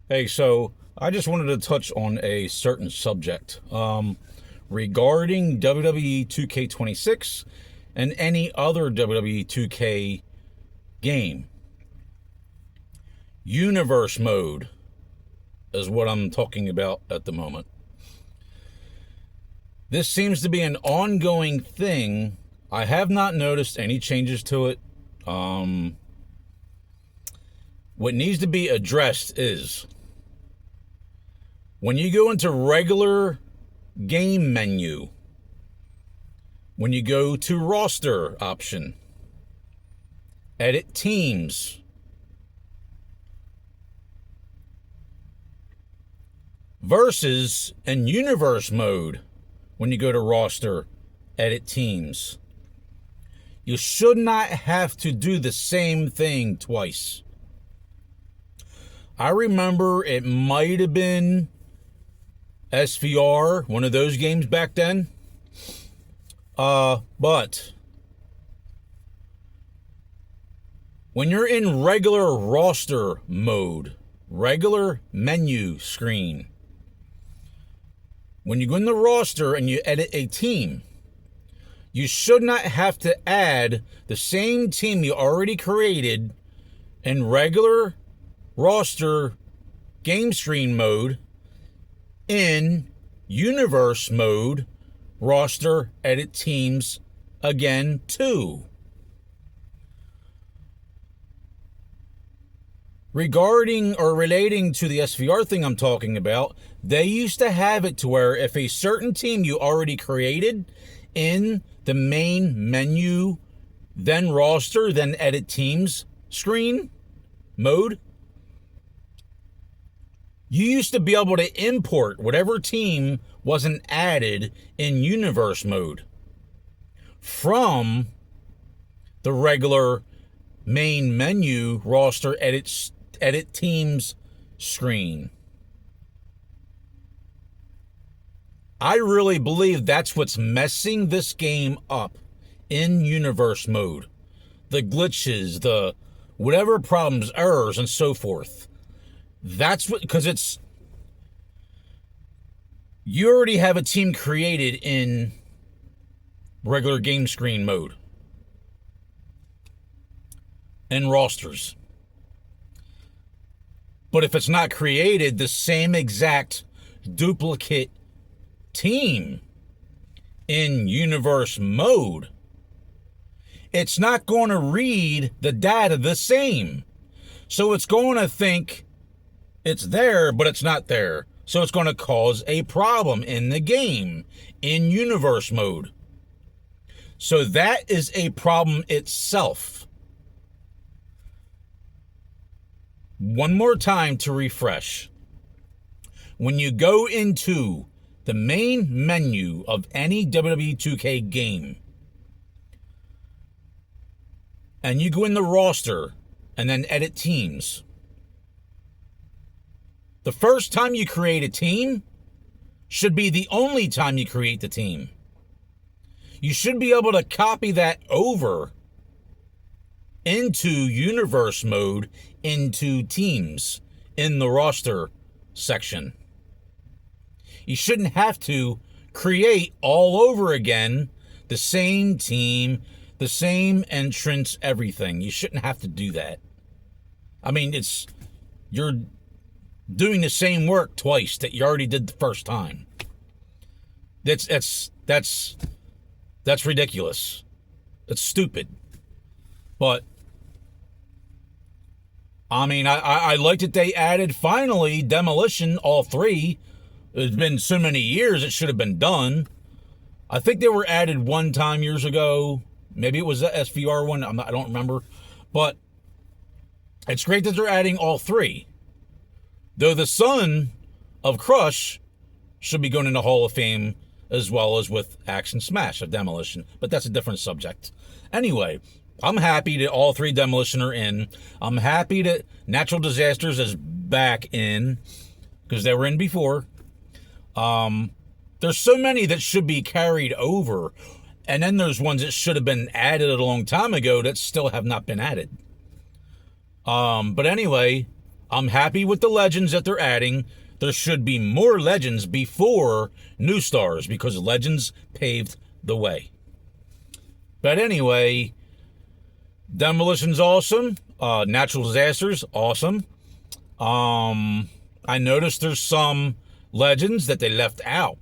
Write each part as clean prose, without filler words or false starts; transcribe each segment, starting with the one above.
Hey, so I just wanted to touch on a certain subject regarding WWE 2K26 and any other WWE 2K game. Universe mode is what I'm talking about at the moment. This seems to be an ongoing thing. I have not noticed any changes to it. What needs to be addressed is when you go into regular game menu, when you go to roster option, edit teams, versus and universe mode, when you go to roster, edit teams, you should not have to do the same thing twice. I remember it might have been SVR, one of those games back then. But when you're in regular roster mode, regular menu screen, when you go in the roster and you edit a team, you should not have to add the same team you already created in regular roster game screen mode in universe mode, roster, edit teams again too. Regarding or relating to the SVR thing I'm talking about, they used to have it to where if a certain team you already created in the main menu, then roster, then edit teams screen mode, you used to be able to import whatever team wasn't added in universe mode from the regular main menu roster edit teams screen. I really believe that's what's messing this game up in universe mode. The glitches, the whatever problems, errors, and so forth. That's what, because it's, you already have a team created in regular game screen mode and rosters. But if it's not created, the same exact duplicate team in universe mode, it's not going to read the data the same. So it's going to think it's there, but it's not there. So it's going to cause a problem in the game in universe mode. So that is a problem itself. One more time to refresh. When you go into the main menu of any WWE 2K game, and you go in the roster and then edit teams, the first time you create a team should be the only time you create the team. You should be able to copy that over into universe mode, into teams in the roster section. You shouldn't have to create all over again the same team, the same entrance, everything. You shouldn't have to do that. I mean, you're doing the same work twice that you already did the first time. That's ridiculous. It's stupid. But I mean, I liked that they added finally Demolition, all three. It's been so many years, it should have been done. I think they were added one time years ago. Maybe it was the SVR one. I don't remember. But it's great that they're adding all three. Though the son of Crush should be going into Hall of Fame as well as with Action Smash of Demolition. But that's a different subject. Anyway, I'm happy that all three Demolition are in. I'm happy that Natural Disasters is back in, because they were in before. There's so many that should be carried over. And then there's ones that should have been added a long time ago that still have not been added. But anyway, I'm happy with the legends that they're adding. There should be more legends before new stars because legends paved the way. But anyway, Demolition's awesome. Natural disasters, awesome. I noticed there's some legends that they left out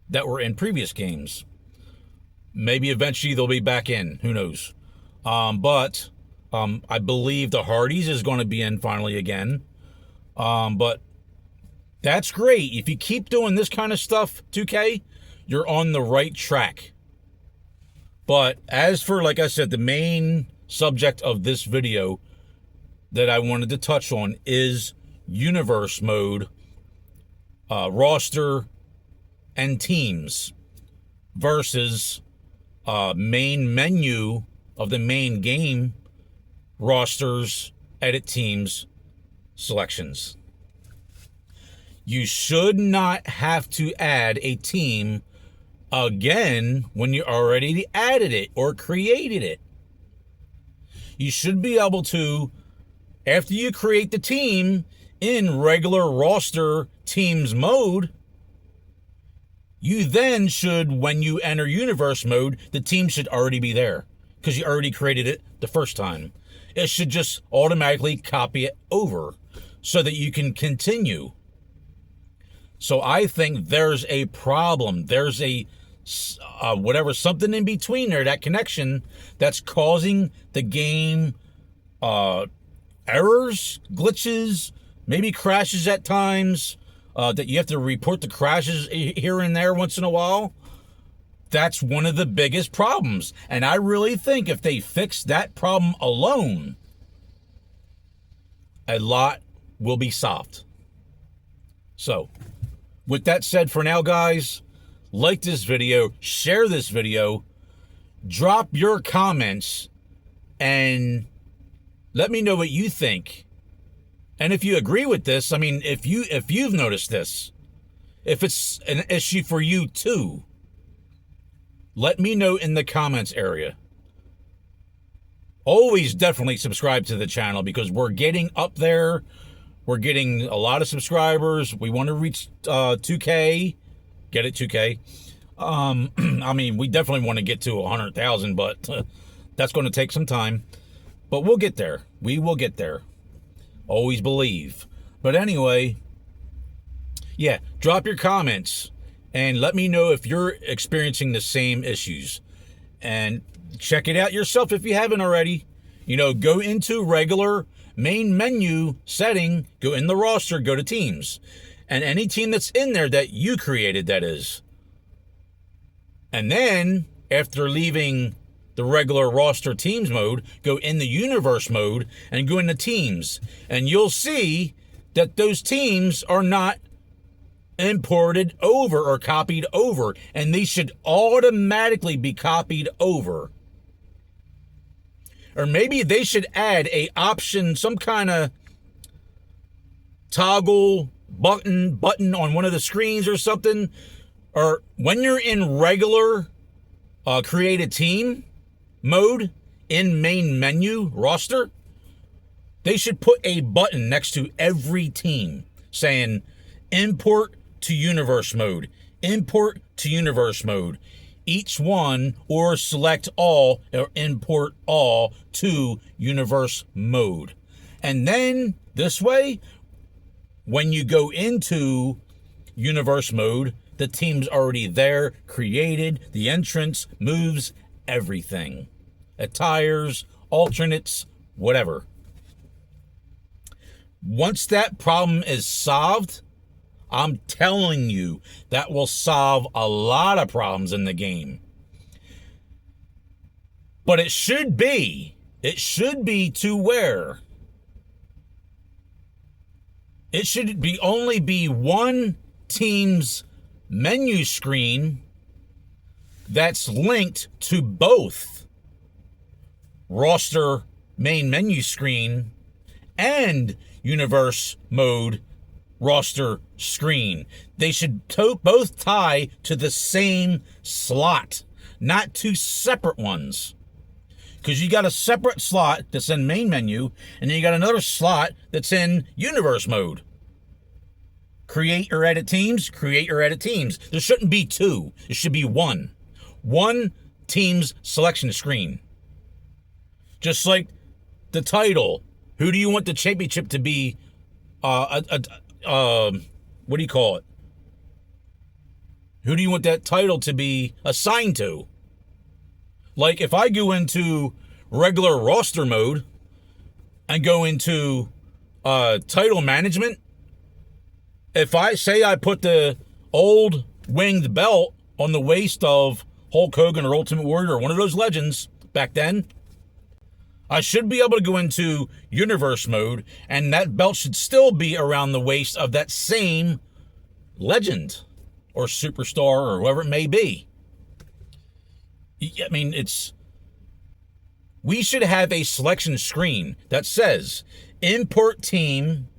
that were in previous games. Maybe eventually they'll be back in. Who knows? But I believe the Hardys is going to be in finally again. But that's great. If you keep doing this kind of stuff, 2K, you're on the right track. But as for, like I said, the main subject of this video that I wanted to touch on is universe mode, roster, and teams versus main menu of the main game, rosters, edit teams, selections. You should not have to add a team again when you already added it or created it. You should be able to, after you create the team in regular roster teams mode, you then should, when you enter universe mode, the team should already be there because you already created it the first time. It should just automatically copy it over so that you can continue. So I think there's a problem. There's a something in between there, that connection that's causing the game errors, glitches, maybe crashes at times, that you have to report the crashes here and there once in a while. That's one of the biggest problems. And I really think if they fix that problem alone, a lot will be solved. So, with that said, for now, guys, like this video, share this video, drop your comments, and let me know what you think. And if you agree with this, I mean, if you've noticed this, if it's an issue for you too, let me know in the comments area. Always definitely subscribe to the channel because we're getting up there. We're getting a lot of subscribers. We want to reach 2K. Get it, 2K. I mean, we definitely want to get to 100,000, but that's going to take some time. But we'll get there. We will get there. Always believe. But anyway, yeah, drop your comments and let me know if you're experiencing the same issues. And check it out yourself if you haven't already. You know, go into regular main menu setting, go in the roster, go to teams. And any team that's in there that you created, that is. And then, after leaving the regular roster teams mode, go in the universe mode and go into teams. And you'll see that those teams are not imported over or copied over. And they should automatically be copied over. Or maybe they should add a option, some kind of toggle button on one of the screens or something. Or when you're in regular create a team mode in main menu roster, they should put a button next to every team saying import to universe mode, import to universe mode. Each one, or select all, or import all to universe mode. And then this way, when you go into universe mode, the team's already there, created, the entrance, moves, everything. Attires, alternates, whatever. Once that problem is solved, I'm telling you, that will solve a lot of problems in the game. But it should be to where it should be only be one team's menu screen that's linked to both roster main menu screen and universe mode roster screen. They should both tie to the same slot, not two separate ones. Because you got a separate slot that's in main menu, and then you got another slot that's in universe mode. Create or edit teams, create or edit teams. There shouldn't be two. It should be one. One team's selection screen. Just like the title. Who do you want the championship to be? What do you call it? Who do you want that title to be assigned to? Like if I go into regular roster mode and go into title management, if I say I put the old winged belt on the waist of Hulk Hogan or Ultimate Warrior or one of those legends back then, I should be able to go into universe mode and that belt should still be around the waist of that same legend or superstar or whoever it may be. I mean, we should have a selection screen that says import team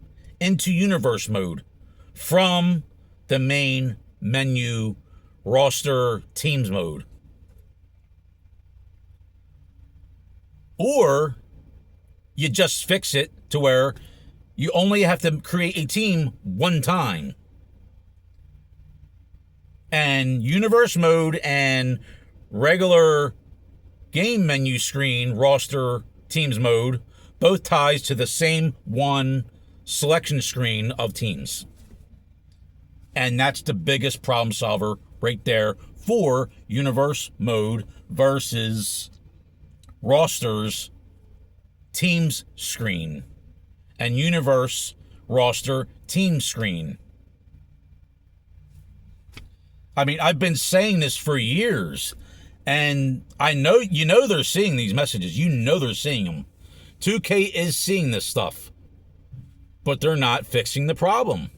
into universe mode from the main menu roster teams mode. Or you just fix it to where you only have to create a team one time. And universe mode and regular game menu screen roster teams mode both ties to the same one selection screen of teams. And that's the biggest problem solver right there for universe mode versus rosters teams screen and universe roster team screen. I mean, I've been saying this for years, and I know, they're seeing these messages. They're seeing them. 2K is seeing this stuff, but they're not fixing the problem.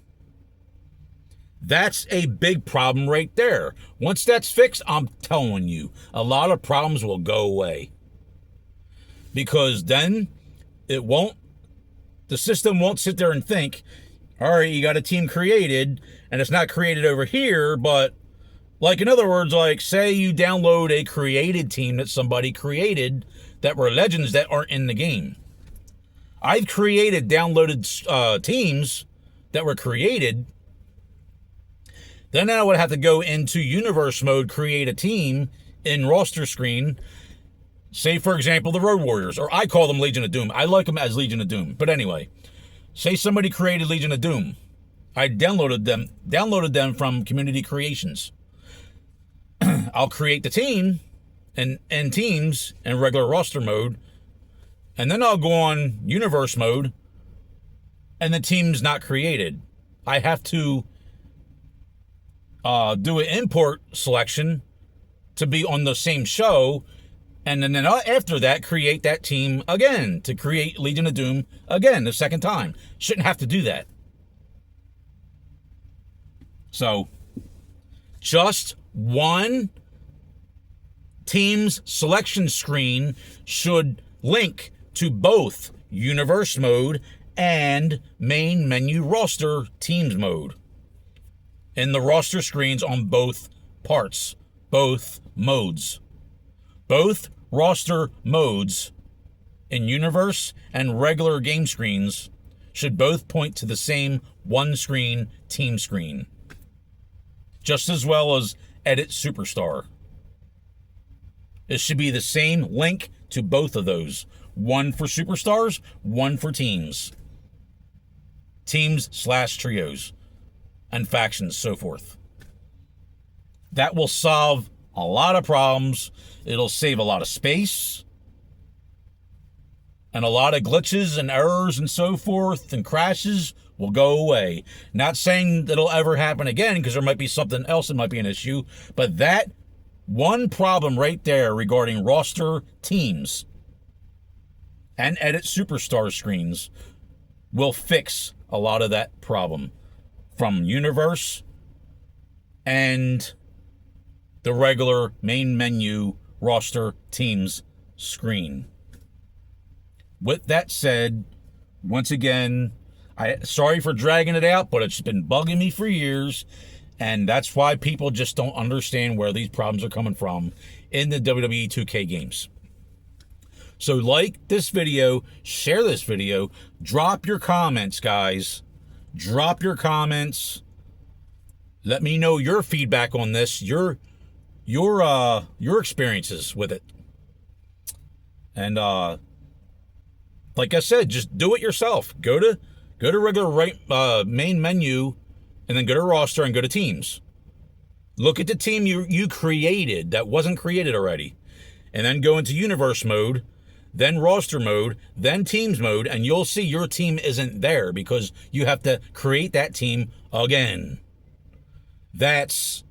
That's a big problem right there. Once that's fixed, I'm telling you, a lot of problems will go away. Because then the system won't sit there and think, all right, you got a team created, and it's not created over here, but like, in other words, like, say you download a created team that somebody created that were legends that aren't in the game. I've downloaded teams that were created. Then I would have to go into universe mode, create a team in roster screen. Say, for example, the Road Warriors, or I call them Legion of Doom. I like them as Legion of Doom. But anyway, say somebody created Legion of Doom. I downloaded them from Community Creations. I'll create the team and teams in regular roster mode, and then I'll go on universe mode, and the team's not created. I have to do an import selection to be on the same show, and then after that, create that team again to create Legion of Doom again the second time. Shouldn't have to do that. So, just one team's selection screen should link to both universe mode and main menu roster teams mode. In the roster screens on both parts, both modes. Both roster modes in universe and regular game screens should both point to the same one screen team screen. Just as well as edit superstar. It should be the same link to both of those. One for superstars, one for teams. Teams/trios and factions, so forth. That will solve a lot of problems. It'll save a lot of space. And a lot of glitches and errors and so forth and crashes will go away. Not saying that it'll ever happen again, because there might be something else that might be an issue. But that one problem right there regarding roster teams and edit superstar screens will fix a lot of that problem from universe and the regular main menu roster teams screen. With that said, once again, sorry for dragging it out, but it's been bugging me for years, and that's why people just don't understand where these problems are coming from in the WWE 2K games. So like this video, share this video, drop your comments, guys. Drop your comments. Let me know your feedback on this, your experiences with it. And like I said, just do it yourself. Go to regular main menu, and then go to roster and go to teams. Look at the team you created that wasn't created already, and then go into universe mode, then roster mode, then teams mode, and you'll see your team isn't there because you have to create that team again. That's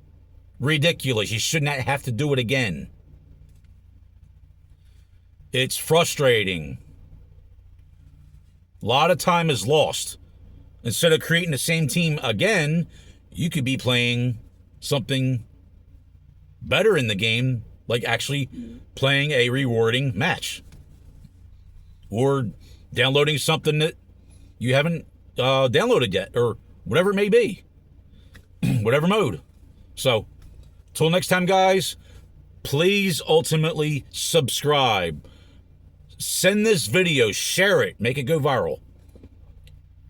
ridiculous. You should not have to do it again. It's frustrating. A lot of time is lost. Instead of creating the same team again, you could be playing something better in the game, like actually playing a rewarding match. Or downloading something that you haven't downloaded yet, or whatever it may be. Whatever mode. So, till next time, guys, please ultimately subscribe. Send this video, share it, make it go viral.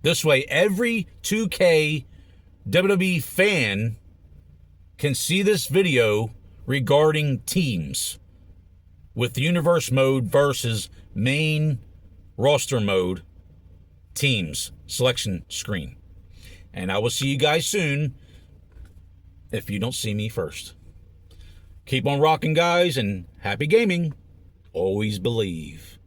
This way, every 2K WWE fan can see this video regarding teams with the universe mode versus main roster mode teams selection screen. And I will see you guys soon if you don't see me first. Keep on rocking, guys, and happy gaming. Always believe.